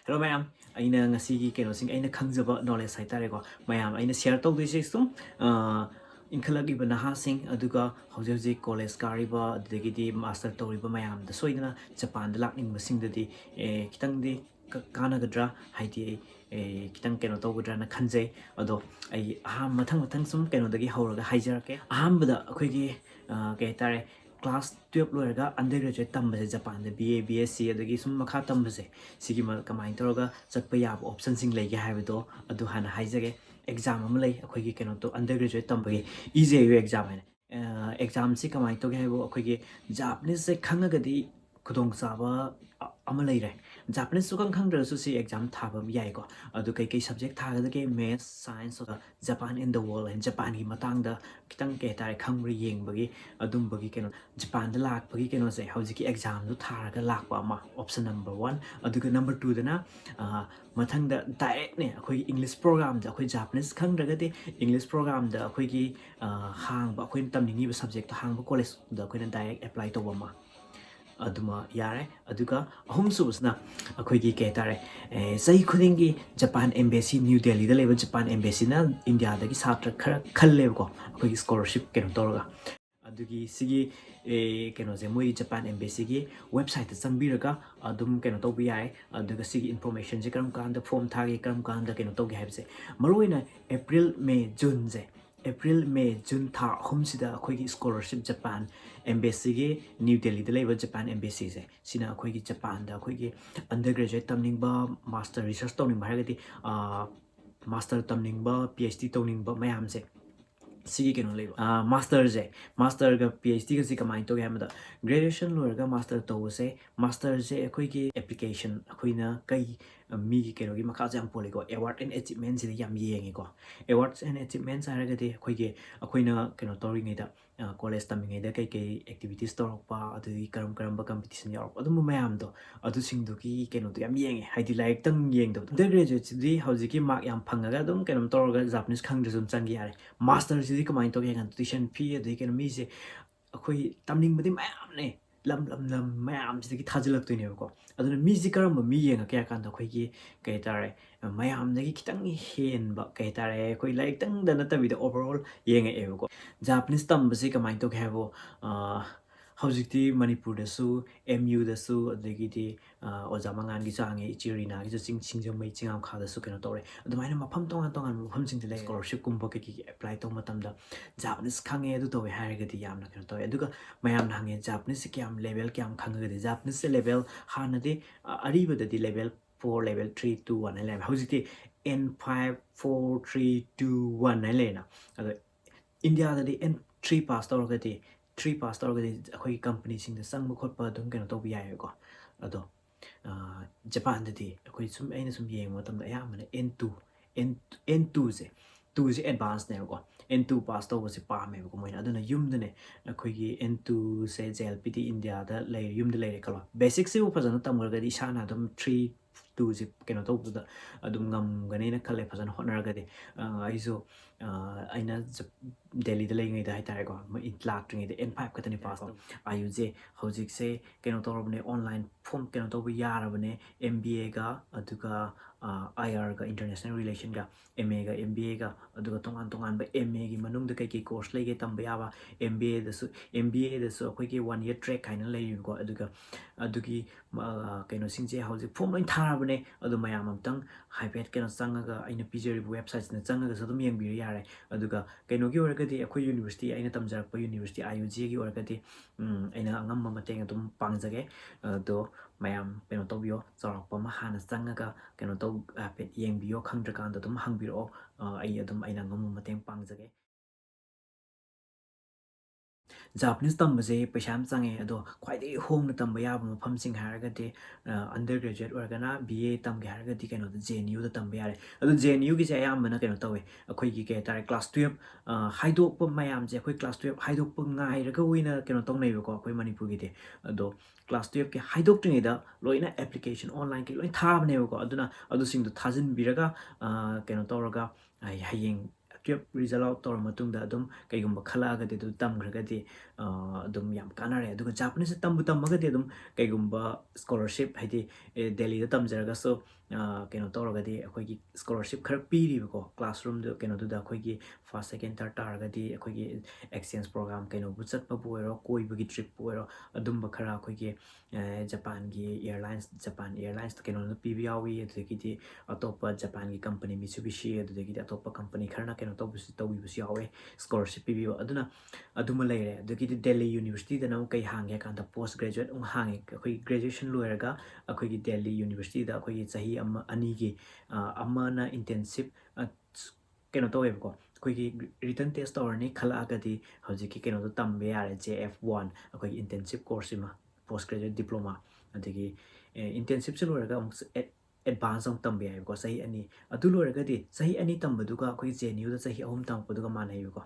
Hello mayam, aina ngasi keno sing aina khangjaba knowledge haitare ko mayam aina share tawdoi se sum inkhalagi banaha sing aduga hauji college kariba adugidi master tawriba mayam da soidana Japan da lakning masing dadi kitang di kanagadra haiti kitang keno tawgadra na khanjai ado ai aham mathang sum keno dagi hauraga haijarake aham bada akhoi ke tare class 12 loiraga undergraduate tambase Japan da BA BSc adagi sum makha tambase sigi ma kamai toroga chakpa yab option sing lege haibedo adu hana haijage exam am lei akhoi gi keno to undergraduate tambagi EJU exam hai exam si kamai to ge haibo akhoi gi Japanese se khangagadi khudong saba ama lei re Japanese sukang khangdra su si exam thaba yai ko adu kai subject thaga da ke maths science Japan in the world and Japan gi matang da kitang ke tare khangri yeng bagi adum bagi keno Japan da lak bagi keno se hauji ki exam du tharaga lak ba ma option number 1 aduga number 2 dana mathang da direct ne akhoi English program da akhoi Japanese khangdraga de English program da akhoi gi hang ba akhoi tamningi ba subject hang ba college da akhoi na direct apply to ba ma aduma yare aduga ahum subusna akhoi gi ke tare sai khudingi Japan embassy New Delhi da leba Japan embassy na India da gi satra khara khalle ko akhoi scholarship keno torga adugi sigi keno je moi Japan embassy gi website ta changbiraga adum keno to bi ai aduga sigi information je karam kan da form thagi karam kan da keno to gi haibse maroina April May June je April May June tha hum sida akhoi gi scholarship Japan embassy gi New Delhi da leba Japan embassy je sina akhoi gi Japan da akhoi gi undergraduate tamning ba master research tawning ba hagati master tamning ba PhD tawning ba mayam je sigi keno leba master je master ga PhD ga si kamai to ga mada graduation loraga master to se master je akhoi gi application akhoi na kai mi gi keno gi makha jam poligo award and achievements ji yam yengi ko awards and achievements haraga de akhoi gi akhoi na keno tori ngai da college taming da kai activities torokpa adu karam ba competition yorok adu mayam do adu sing do ki keno to yam yengi haidi like tang yeng do undergraduate di hauji ki mark yam phangaga dum keno toroga Japanese khang de zum changi yare master ji kamai to ga tuition fee adu keno mi je akhoi tamning badi mayam ne lam mayam ji ki thajilak to ne ko aduna mi ji karam mi yenga kya kan da khoi gi kai tare mayam da ki kitang hen ba kai tare khoi like tang da na ta bi da overall yenga e ko Japanese tam basi kamai to ga bo hojikti Manipur da su MU da su adagidi ojamangan gi change ichirina gi ching singjamai chingam kha da su keno tore adumaina mafam tongan mafam sing de scholarship kumba ki apply to matam da Japanese khange adu to hairagadi yamna keno tore aduga mayam na hange Japanese kyam level kyam khanga de Japanese level hana de ariba de level 4 level 3 2 1 level hojikti N5 4 3 2 1 lena adu India da N3 pass tawragadi 3 pass tawragadi akhoi company sing da sang khotpa dum keno to bi ai ko ado Japan da di akhoi sum aina sum yeng matam da ya mana N2 N2 je 2 je advanced ne ko N2 pass to was pa me ko moina aduna yum da ne akhoi gi N2 se JLPT India da lay yum da lay kala basic se upajana tamurga di sana dum 3 2 je keno to da adum ngam gane na khale phajana honaraga de aiso aina Delhi da lay ngai da haitare ko intlak tringi de N5 ka tani pass IUJ hojik se keno to robne online form keno to bi yarabane MBA ga aduga IR ga international relation ga MA ga MBA ga aduga tongan ba MA gi manung da kai course lay ge tamba yaba MBA da su akhoi gi 1 year track kaina lay ko adugi keno singje hojik form lain tharabane adu mayam amtang haibet keno changaga aina pijeri website na changaga sadum yengbiri yare aduga keno gi oragadi akhoi university aina tamjarakpa university IUG gi oragadi aina angam mateng adum pangjage do mayam keno tobio charakpa ma hana changaga keno to pet yengbio khangdrakan da dum hangbiro ai adum aina ngam mateng pangjage Japanese tambase paisham change ado khwaidai hongna tamba yaba mafam sing haragati undergraduate organa BA tamge haragati keno JNU da tamba yare ado JNU gi se ayambana keno tawe akhoi gi ke tare class 12 haidokpa mayam je akhoi class 12 haidokpa ngairaga uina keno tongnai ko akhoi Manipur gi de ado class 12 ke haidok tringi da loina application online ki loin thabne ko aduna adu sing du thajin biraga keno toraga hayeng 12 result out ꯇꯧꯔ ꯃꯇꯨꯡꯗ ꯑꯗꯨꯝ ꯀꯩꯒꯨꯝꯕ ꯈꯜꯂꯛꯑꯒꯗꯤ ꯑꯗꯨ ꯇꯝꯈ꯭ꯔꯒꯗꯤ ꯑꯗꯨꯝ ꯌꯥꯝ ꯀꯥꯟꯅꯔꯦ ꯑꯗꯨꯒ ꯖꯥꯄꯅꯤꯁ ꯇꯝꯃꯒꯗꯤ ꯑꯗꯨꯝ ꯀꯩꯒꯨꯝꯕ ꯁ꯭ꯀꯣꯂꯔꯁꯤꯞ ꯍꯥꯏꯗꯤ ꯗꯦꯜꯂꯤꯗ ꯇꯝꯖꯔꯒꯁꯨ ꯀꯩꯅꯣ ꯇꯧꯔꯒꯗꯤ ꯑꯩꯈꯣꯏꯒꯤ ꯁ꯭ꯀꯣꯂꯔꯁꯤꯞ ꯈꯔ ꯄꯤꯔꯤꯕꯀꯣ ꯀ꯭ꯂꯥꯁꯔꯨꯝꯗ ꯀꯩꯅꯣꯗꯨꯗ ꯑꯩꯈꯣꯏꯒꯤ ꯐꯥꯔꯁ ꯁꯦꯀꯦꯟ ꯊꯥꯔꯠ ꯇꯥꯔꯒꯗꯤ ꯑꯩꯈꯣꯏꯒꯤ ꯑꯦꯛꯁꯆꯦꯟꯖ ꯄ꯭ꯔꯣꯒ꯭ꯔꯥꯝ ꯀꯩꯅꯣꯕꯨ ꯆꯠꯄꯕꯨ ꯑꯣꯏꯔꯣ ꯀꯣꯏꯕꯒꯤ ꯇ꯭ꯔꯤꯞꯄꯨ ꯑꯣꯏꯔꯣ ꯑꯗꯨꯝꯕ ꯈꯔ ꯑꯩꯈꯣꯏꯒꯤ ꯖꯄꯥꯟꯒꯤ ꯏꯌꯔꯂꯥꯏꯟꯁ ꯖꯄꯥꯟ ꯏꯌꯔꯂꯥꯏꯟꯁꯇ ꯀꯩꯅꯣꯗ ꯄꯤꯕ ꯌꯥꯎꯏ ꯑꯗꯨꯗꯒꯤꯗꯤ ꯑꯇꯣꯞꯄ ꯖꯄꯥꯟꯒꯤ ꯀꯝꯄꯅꯤ ꯃꯤꯠꯁꯨꯕꯤꯁꯤ ꯑꯗꯨꯗꯒꯤꯗꯤ ꯑꯇꯣꯞꯄ ꯀꯝꯄꯅꯤ ꯈꯔꯅ ꯀꯩꯅꯣ ꯇꯧꯕꯤꯕꯁꯨ ꯌꯥꯎꯋꯦ ꯁ꯭ꯀꯣꯂꯔꯁꯤꯞ ꯄꯤꯕꯤꯕ ꯑꯗꯨꯅ ꯑꯗꯨꯃ ꯂꯩꯔꯦ ꯑꯗꯨꯗꯒꯤꯗꯤ ꯗꯦꯜꯂꯤ ꯌꯨꯅꯤꯚꯔꯁꯤꯇꯤꯗꯅ ꯑꯃꯨꯛ ꯀꯩ ꯍꯥꯡꯒꯦ ꯍꯥꯏ ꯀꯥꯟꯗ ꯄꯣꯁ ꯒ꯭ꯔꯦꯖꯨꯋꯦꯠ ꯑꯃꯨꯛ ꯍꯥꯡꯉꯦ ꯑꯩꯈꯣꯏ ꯒ꯭ꯔꯦꯖꯨꯋꯦꯁꯟ ꯂꯣꯏꯔꯒ ꯑꯩꯈꯣꯏꯒꯤ ꯗꯦꯜꯂꯤ ꯌꯨꯅꯤꯚꯔꯁꯤꯇꯤꯗ ꯑꯩꯈꯣꯏꯒꯤ ꯆꯍꯤ ꯑꯅꯤꯒꯤ ꯑꯃꯅ ꯏꯟꯇꯦꯟꯁꯤꯞ ꯀꯩꯅꯣ ꯇꯧꯋꯦꯕꯀꯣ ꯑꯩꯈꯣꯏꯒꯤ ꯔꯤꯇꯟ ꯇꯦꯁ ꯇꯧꯔꯅꯤ ꯈꯜꯂꯛꯑꯒꯗꯤ ꯍꯧꯖꯤꯛꯀꯤ ꯀꯩꯅꯣꯗꯣ ꯇꯝꯕ ꯌꯥꯔꯦ JF1 ꯑꯩꯈꯣꯏꯒꯤ ꯏꯟꯇꯦꯟꯁꯤꯞ ꯀꯣꯔꯁꯁꯤꯃ ꯄꯣꯁ ꯒ꯭ꯔꯦꯖꯨꯋꯦꯠ ꯗꯤꯄ꯭ꯂꯣꯃꯥ ꯑꯗꯒꯤ ꯏꯟꯇꯦꯟꯁꯤꯞꯁꯤ ꯂꯣꯏꯔꯒ ꯑꯃꯨꯛ ꯑꯦꯗꯚꯥꯟꯁ ꯑꯃꯨꯛ ꯇꯝꯕ ꯌꯥꯏꯕꯀꯣ ꯆꯍꯤ 2 ꯑꯗꯨ ꯂꯣꯏꯔꯒꯗꯤ ꯆꯍꯤ 2 ꯇꯝꯕꯗꯨꯒ ꯑꯩꯈꯣꯏ JNUꯗ ꯆꯍꯤ 3 ꯇꯝꯃꯛꯄꯗꯨꯒ ꯃꯥꯟꯅꯩꯕꯀꯣ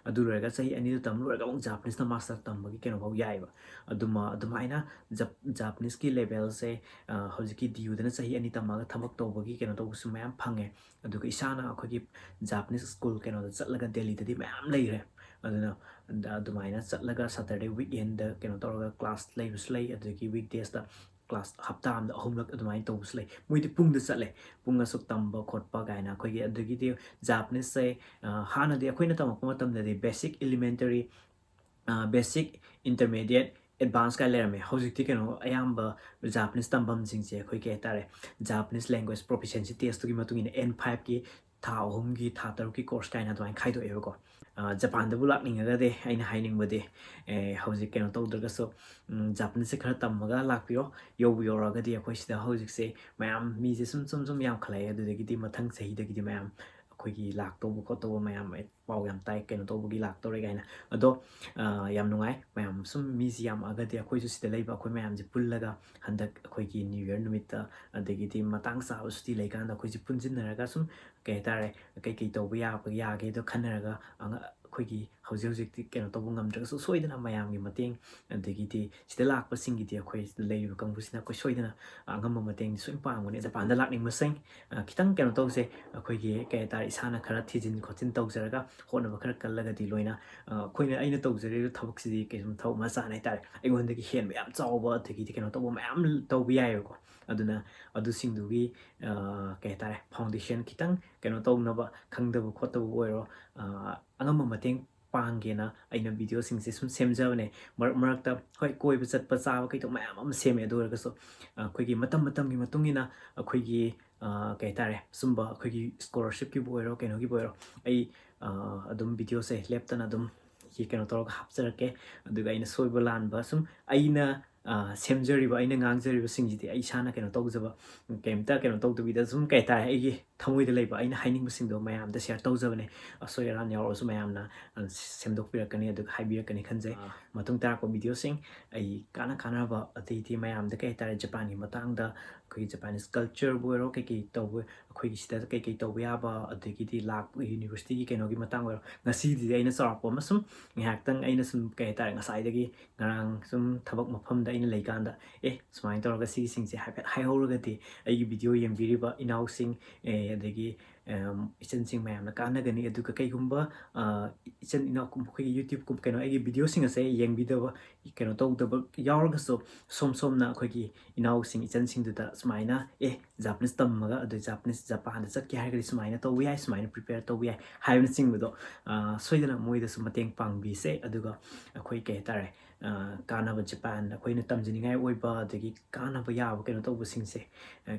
ꯑꯗꯨ ꯂꯣꯏꯔꯒ ꯆꯍꯤ 2ꯗꯨ ꯇꯝ ꯂꯣꯏꯔꯒ ꯑꯃꯨꯛ ꯖꯥꯄꯅꯤꯁꯇ ꯃꯥꯁꯇꯔ ꯇꯝꯕꯒꯤ ꯀꯩꯅꯣꯐꯥꯎ ꯌꯥꯏꯕ ꯑꯗꯨꯃꯥꯏꯅ ꯖꯥꯄꯅꯤꯁꯀꯤ ꯂꯦꯚꯦꯜꯁꯦ ꯍꯧꯖꯤꯛꯀꯤ DUꯗꯅ ꯆꯍꯤ 2 ꯇꯝꯃꯒ ꯊꯕꯛ ꯇꯧꯕꯒꯤ ꯀꯩꯅꯣ ꯇꯧꯕꯁꯨ ꯃꯌꯥꯝ ꯐꯪꯉꯦ ꯑꯗꯨꯒ ꯏꯁꯥꯅ ꯑꯩꯈꯣꯏꯒꯤ ꯖꯥꯄꯅꯤꯁ ꯁ꯭ꯀꯨꯜ ꯀꯩꯅꯣꯗ ꯆꯠꯂꯒ ꯗꯦꯜꯂꯤꯗꯗꯤ ꯃꯌꯥꯝ ꯂꯩꯈ꯭ꯔꯦ ꯑꯗꯨꯅ ꯑꯗꯨꯃꯥꯏꯅ ꯆꯠꯂꯒ ꯁꯇꯔꯗꯦ ꯋꯤꯛꯑꯦꯟꯗ ꯀꯩꯅꯣ ꯇꯧꯔꯒ ꯀ꯭ꯂꯥꯁ ꯂꯩꯕꯁꯨ ꯂꯩ ꯑꯗꯒꯤ ꯋꯤꯛꯗꯦꯁꯇ ꯀ꯭ꯂꯥꯁ ꯍꯞꯇꯥ ꯑꯃꯗ 3ꯂꯛ ꯑꯗꯨꯃꯥꯏꯅ ꯇꯧꯕꯁꯨ ꯂꯩ ꯃꯣꯏꯗꯤ ꯄꯨꯡꯗ ꯆꯠꯂꯦ ꯄꯨꯡ ꯑꯁꯨꯛ ꯇꯝꯕ ꯈꯣꯠꯄ ꯀꯥꯏꯅ ꯑꯩꯈꯣꯏꯒꯤ ꯑꯗꯒꯤꯗꯤ ꯖꯥꯄꯅꯤꯁꯁꯦ ꯍꯥꯟꯅꯗꯤ ꯑꯩꯈꯣꯏꯅ ꯇꯝꯃꯛꯄ ꯃꯇꯝꯗꯗꯤ basic elementary basic intermediate advance ꯀꯥꯏ ꯂꯩꯔꯝꯃꯦ ꯍꯧꯖꯤꯛꯇꯤ ꯀꯩꯅꯣ ꯑꯌꯥꯝꯕ ꯖꯥꯄꯅꯤꯁ ꯇꯝꯐꯝꯁꯤꯡꯁꯦ ꯑꯩꯈꯣꯏ ꯀꯩ ꯍꯥꯏꯇꯥꯔꯦ ꯖꯥꯄꯅꯤꯁ ꯂꯦꯡꯒ꯭ꯋꯦꯖ ꯄ꯭ꯔꯣꯐꯤꯁꯦꯟꯁꯤ ꯇꯦꯁꯇꯨꯒꯤ ꯃꯇꯨꯡ ꯏꯟꯅ N5ꯒꯤ ꯊꯥ 3ꯒꯤ ꯊꯥ 6ꯀꯤ ꯀꯣꯔꯁ ꯀꯥꯏꯅ ꯑꯗꯨꯃꯥꯏꯅ ꯈꯥꯏꯗꯣꯛꯑꯦꯕꯀꯣ ꯖꯄꯥꯟꯗꯕꯨ ꯂꯥꯛꯅꯤꯡꯉꯒꯗꯤ ꯑꯩꯅ ꯍꯥꯏꯅꯤꯡꯕꯗꯤ ꯍꯧꯖꯤꯛ ꯀꯩꯅꯣ ꯇꯧꯗ꯭ꯔꯒꯁꯨ ꯖꯥꯄꯅꯤꯁꯁꯦ ꯈꯔ ꯇꯝꯃꯒ ꯂꯥꯛꯄꯤꯌꯣ ꯌꯧꯔꯛꯑꯒꯗꯤ ꯑꯩꯈꯣꯏ ꯁꯤꯗ ꯍꯧꯖꯤꯛꯁꯦ ꯃꯌꯥꯝ ꯃꯤꯁꯦ ꯁꯨꯝ ꯌꯥꯝꯈꯠꯂꯛꯑꯦ ꯑꯗꯨꯗꯒꯤꯗꯤ ꯃꯊꯪ ꯆꯍꯤꯗꯒꯤꯗꯤ ꯃꯌꯥꯝ ꯑꯩꯈꯣꯏꯒꯤ ꯂꯥꯛꯇꯧꯕ ꯈꯣꯠꯇꯧꯕ ꯃꯌꯥꯝ ꯄꯥꯎ ꯌꯥꯝ ꯇꯥꯏ ꯀꯩꯅꯣ ꯇꯧꯕꯒꯤ ꯂꯥꯛꯇꯧꯔꯦ ꯀꯥꯏꯅ ꯑꯗꯣ ꯌꯥꯝ ꯅꯨꯡꯉꯥꯏ ꯃꯌꯥꯝ ꯁꯨꯝ ꯃꯤꯁꯤ ꯌꯥꯝꯃꯛꯑꯒꯗꯤ ꯑꯩꯈꯣꯏꯁꯨ ꯁꯤꯗ ꯂꯩꯕ ꯑꯩꯈꯣꯏ ꯃꯌꯥꯝꯁꯦ ꯄꯨꯜꯂꯒ ꯍꯟꯗꯛ ꯑꯩꯈꯣꯏꯒꯤ ꯅ꯭ꯌꯨ ꯌꯔ ꯅꯨꯃꯤꯠꯇ ꯑꯗꯒꯤꯗꯤ ꯃꯇꯥꯡ ꯆꯥꯕ ꯁꯨꯇꯤ ꯂꯩꯀꯥꯟꯗ ꯑꯩꯈꯣꯏꯁꯦ ꯄꯨꯟꯁꯤꯟꯅꯔꯒ ꯁꯨꯝ ꯀꯩ ꯍꯥꯏꯇꯥꯔꯦ ꯀꯩꯀꯩ ꯇꯧꯕ ꯌꯥꯒꯦꯗꯣ ꯈꯟꯅꯔꯒ ꯑꯩꯈꯣꯏꯒꯤ ꯍꯧꯖꯤꯛꯇꯤ ꯀꯩꯅꯣ ꯇꯧꯕ ꯉꯝꯗ꯭ꯔꯒꯁꯨ ꯁꯣꯏꯗꯅ ꯃꯌꯥꯝꯒꯤ ꯃꯇꯦꯡ ꯑꯗꯒꯤꯗꯤ ꯁꯤꯗ ꯂꯥꯛꯄꯁꯤꯡꯒꯤꯗꯤ ꯑꯩꯈꯣꯏ ꯁꯤꯗ ꯂꯩꯔꯤꯕ ꯀꯥꯡꯕꯨꯁꯤꯅ ꯑꯩꯈꯣꯏ ꯁꯣꯏꯗꯅ ꯑꯉꯝꯕ ꯃꯇꯦꯡꯗꯤ ꯁꯣꯏꯅ ꯄꯥꯡꯒꯅꯤ ꯖꯄꯥꯟꯗ ꯂꯥꯛꯅꯤꯡꯕꯁꯤꯡ ꯈꯤꯇꯪ ꯀꯩꯅꯣ ꯇꯧꯁꯦ ꯑꯩꯈꯣꯏꯒꯤ ꯀꯩ ꯍꯥꯏꯇꯥꯔꯦ ꯏꯁꯥꯅ ꯈꯔ ꯊꯤꯖꯤꯟ ꯈꯣꯠꯆꯤꯟ ꯇꯧꯖꯔꯒ ꯍꯣꯠꯅꯕ ꯈꯔ ꯀꯜꯂꯒꯗꯤ ꯂꯣꯏꯅ ꯑꯩꯅ ꯇꯧꯖꯔꯤꯕ ꯊꯕꯛꯁꯤꯗꯤ ꯀꯩꯁꯨꯝ ꯊꯕꯛ ꯃꯆꯥꯅ ꯍꯥꯏꯇꯥꯔꯦ ꯑꯩꯉꯣꯟꯗꯒꯤ ꯍꯦꯟꯕ ꯌꯥꯝ ꯆꯥꯎꯕ ꯑꯗꯒꯤꯗꯤ ꯀꯩꯅꯣ ꯇꯧꯕ ꯃꯌꯥꯝ ꯇꯧꯕ ꯌꯥꯏꯑꯕꯀꯣ ꯑꯗꯨꯅ ꯑꯗꯨꯁꯤꯡꯗꯨꯒꯤ ꯀꯩ ꯍꯥꯏꯇꯥꯔꯦ ꯐꯥꯎꯟꯗꯦꯁꯟ ꯈꯤꯇꯪ ꯀꯩꯅꯣ ꯇꯧꯅꯕ ꯈꯪꯗꯕ ꯈꯣꯠꯇꯕ ꯑꯣꯏꯔꯣ ꯑꯉꯝꯕ ꯃꯇꯦꯡ ꯄꯥꯡꯒꯦꯅ ꯑꯩꯅ ꯚꯤꯗꯤꯑꯣꯁꯤꯡꯁꯦ ꯁꯨꯝ ꯁꯦꯝꯖꯕꯅꯦ ꯃꯔꯛꯇ ꯍꯣꯏ ꯀꯣꯏꯕ ꯆꯠꯄ ꯆꯥꯕ ꯀꯩꯗꯧ ꯃꯌꯥꯝ ꯑꯃ ꯁꯦꯝꯃꯦ ꯑꯗꯨ ꯑꯣꯏꯔꯒꯁꯨ ꯑꯩꯈꯣꯏꯒꯤ ꯃꯇꯝꯒꯤ ꯃꯇꯨꯡ ꯏꯟꯅ ꯑꯩꯈꯣꯏꯒꯤ ꯀꯩ ꯍꯥꯏꯇꯥꯔꯦ ꯁꯨꯝꯕ ꯑꯩꯈꯣꯏꯒꯤ ꯁ꯭ꯀꯣꯂꯔꯁꯤꯞꯀꯤꯕꯨ ꯑꯣꯏꯔꯣ ꯀꯩꯅꯣꯒꯤꯕꯨ ꯑꯣꯏꯔꯣ ꯑꯩ ꯑꯗꯨꯝ ꯚꯤꯗꯤꯑꯣꯁꯦ ꯂꯦꯞꯇꯅ ꯑꯗꯨꯝ ꯀꯩꯅꯣ ꯇꯧꯔꯒ ꯍꯥꯞꯆꯔꯛꯀꯦ ꯑꯗꯨꯒ ꯑꯩꯅ ꯁꯣꯏꯕ ꯂꯥꯟꯕ ꯁꯨꯝ ꯑꯩꯅ ꯁꯦꯝꯖꯔꯤꯕ ꯑꯩꯅ ꯉꯥꯡꯖꯔꯤꯕꯁꯤꯡꯁꯤꯗꯤ ꯑꯩ ꯏꯁꯥꯅ ꯀꯩꯅꯣ ꯇꯧꯖꯕ ꯀꯩꯝꯇ ꯀꯩꯅꯣ ꯇꯧꯗꯕꯤꯗ ꯁꯨꯝ ꯀꯩ ꯍꯥꯏꯇꯥꯔꯦ ꯑꯩꯒꯤ ꯊꯃꯣꯏꯗ ꯂꯩꯕ ꯑꯩꯅ ꯍꯥꯏꯅꯤꯡꯕꯁꯤꯡꯗꯣ ꯃꯌꯥꯝꯗ ꯁꯦꯌꯔ ꯇꯧꯖꯕꯅꯦ ꯑꯁꯣꯏ ꯑꯔꯥꯟ ꯌꯥꯎꯔꯁꯨ ꯃꯌꯥꯝꯅ ꯁꯦꯝꯗꯣꯛꯄꯤꯔꯛꯀꯅꯤ ꯑꯗꯨꯒ ꯍꯥꯏꯕꯤꯔꯛꯀꯅꯤ ꯈꯟꯖꯩ ꯃꯇꯨꯡ ꯇꯥꯔꯛꯄ ꯚꯤꯗꯤꯑꯣꯁꯤꯡ ꯑꯩ ꯀꯥꯟꯅꯕ ꯑꯇꯩꯗꯤ ꯃꯌꯥꯝꯗ ꯀꯩ ꯍꯥꯏꯇꯥꯔꯦ ꯖꯄꯥꯟꯒꯤ ꯃꯇꯥꯡꯗ ꯑꯩꯈꯣꯏꯒꯤ ꯖꯄꯥꯅꯤꯁ ꯀꯜꯆꯔꯕꯨ ꯑꯣꯏꯔꯣ ꯀꯩꯀꯩ ꯇꯧꯕ ꯑꯩꯈꯣꯏꯒꯤ ꯁꯤꯗ ꯀꯩꯀꯩ ꯇꯧꯕ ꯌꯥꯕ ꯑꯗꯒꯤꯗꯤ ꯂꯥꯛꯄ ꯌꯨꯅꯤꯚꯔꯁꯤꯇꯤꯒꯤ ꯀꯩꯅꯣꯒꯤ ꯃꯇꯥꯡ ꯑꯣꯏꯔꯣ ꯉꯁꯤꯗꯤ ꯑꯩꯅ ꯆꯥꯎꯔꯥꯛꯄ ꯑꯃ ꯁꯨꯝ ꯉꯥꯏꯍꯥꯛꯇꯪ ꯑꯩꯅ ꯁꯨꯝ ꯀꯩ ꯍꯥꯏꯇꯥꯔꯦ ꯉꯁꯥꯏꯗꯒꯤ ꯉꯔꯥꯡ ꯁꯨꯝ ꯊꯕꯛ ꯃꯐꯝꯗ ꯑꯩꯅ ꯂꯩꯀꯥꯟꯗ ꯁꯨꯃꯥꯏꯅ ꯇꯧꯔꯒ ꯁꯤꯒꯤꯁꯤꯡꯁꯦ ꯍꯥꯏꯐꯦꯠ ꯍꯥꯏꯍꯧꯔꯒꯗꯤ ꯑꯩꯒꯤ ꯚꯤꯗꯤꯑꯣ ꯌꯦꯡꯕꯤꯔꯤꯕ ꯏꯅꯥꯎꯁꯤꯡ ꯑꯗꯒꯤ ꯏꯆꯟꯁꯤꯡ ꯃꯌꯥꯝꯅ ꯀꯥꯟꯅꯒꯅꯤ ꯑꯗꯨꯒ ꯀꯩꯒꯨꯝꯕ ꯏꯆꯟ ꯏꯅꯥꯎ ꯑꯩꯈꯣꯏꯒꯤ ꯌꯨꯇ꯭ꯌꯨꯕ ꯀꯩꯅꯣ ꯑꯩꯒꯤ ꯚꯤꯗꯤꯑꯣꯁꯤꯡ ꯑꯁꯦ ꯌꯦꯡꯕꯤꯗꯕ ꯀꯩꯅꯣ ꯇꯧꯗꯕ ꯌꯥꯎꯔꯒꯁꯨ ꯁꯣꯝꯅ ꯑꯩꯈꯣꯏꯒꯤ ꯏꯅꯥꯎꯁꯤꯡ ꯏꯆꯟꯁꯤꯡꯗꯨꯗ ꯁꯨꯃꯥꯏꯅ ꯖꯥꯄꯅꯤꯁ ꯇꯝꯃꯒ ꯑꯗꯨ ꯖꯄꯥꯟꯗ ꯆꯠꯀꯦ ꯍꯥꯏꯔꯒꯗꯤ ꯁꯨꯃꯥꯏꯅ ꯇꯧꯕ ꯌꯥꯏ ꯁꯨꯃꯥꯏꯅ ꯄ꯭ꯔꯤꯄꯦꯌꯔ ꯇꯧꯕ ꯌꯥꯏ ꯍꯥꯏꯕꯅꯆꯤꯡꯕꯗꯣ ꯁꯣꯏꯗꯅ ꯃꯣꯏꯗꯁꯨ ꯃꯇꯦꯡ ꯄꯥꯡꯕꯤꯁꯦ ꯑꯗꯨꯒ ꯑꯩꯈꯣꯏ ꯀꯩ ꯍꯥꯏꯇꯥꯔꯦ ꯀꯥꯟꯅꯕ ꯖꯄꯥꯟ ꯑꯩꯈꯣꯏꯅ ꯇꯝꯖꯅꯤꯡꯉꯥꯏ ꯑꯣꯏꯕ ꯑꯗꯒꯤ ꯀꯥꯟꯅꯕ ꯌꯥꯕ ꯀꯩꯅꯣ ꯇꯧꯕꯁꯤꯡꯁꯦ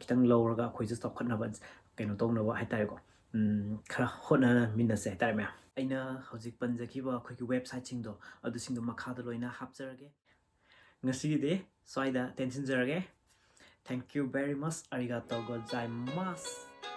ꯈꯤꯇꯪ ꯂꯧꯔꯒ ꯑꯩꯈꯣꯏꯁꯨ ꯆꯥꯎꯈꯠꯅꯕ ꯀꯩꯅꯣ ꯇꯧꯅꯕ ꯍꯥꯏꯇꯥꯔꯦꯀꯣ ꯈꯔ ꯍꯣꯠꯅꯃꯤꯟꯅꯁꯦ ꯍꯥꯏꯇꯥꯔꯦ ꯃꯌꯥꯝ ꯑꯩꯅ ꯍꯧꯖꯤꯛ ꯄꯟꯖꯈꯤꯕ ꯑꯩꯈꯣꯏꯒꯤ ꯋꯦꯕꯁꯥꯏꯠꯁꯤꯡꯗꯣ ꯑꯗꯨꯁꯤꯡꯗꯣ ꯃꯈꯥꯗ ꯂꯣꯏꯅ ꯍꯥꯞꯆꯔꯒꯦ ꯉꯁꯤꯒꯤꯗꯤ ꯁ꯭ꯋꯥꯏꯗ ꯇꯦꯟꯁꯤꯟꯖꯔꯒꯦ ꯊꯦꯡꯛ ꯌꯨ ꯚꯦꯔꯤ ꯃꯁ ꯑꯔꯤꯒꯥꯇꯣ ꯒꯣꯖꯥꯏꯃꯥꯁ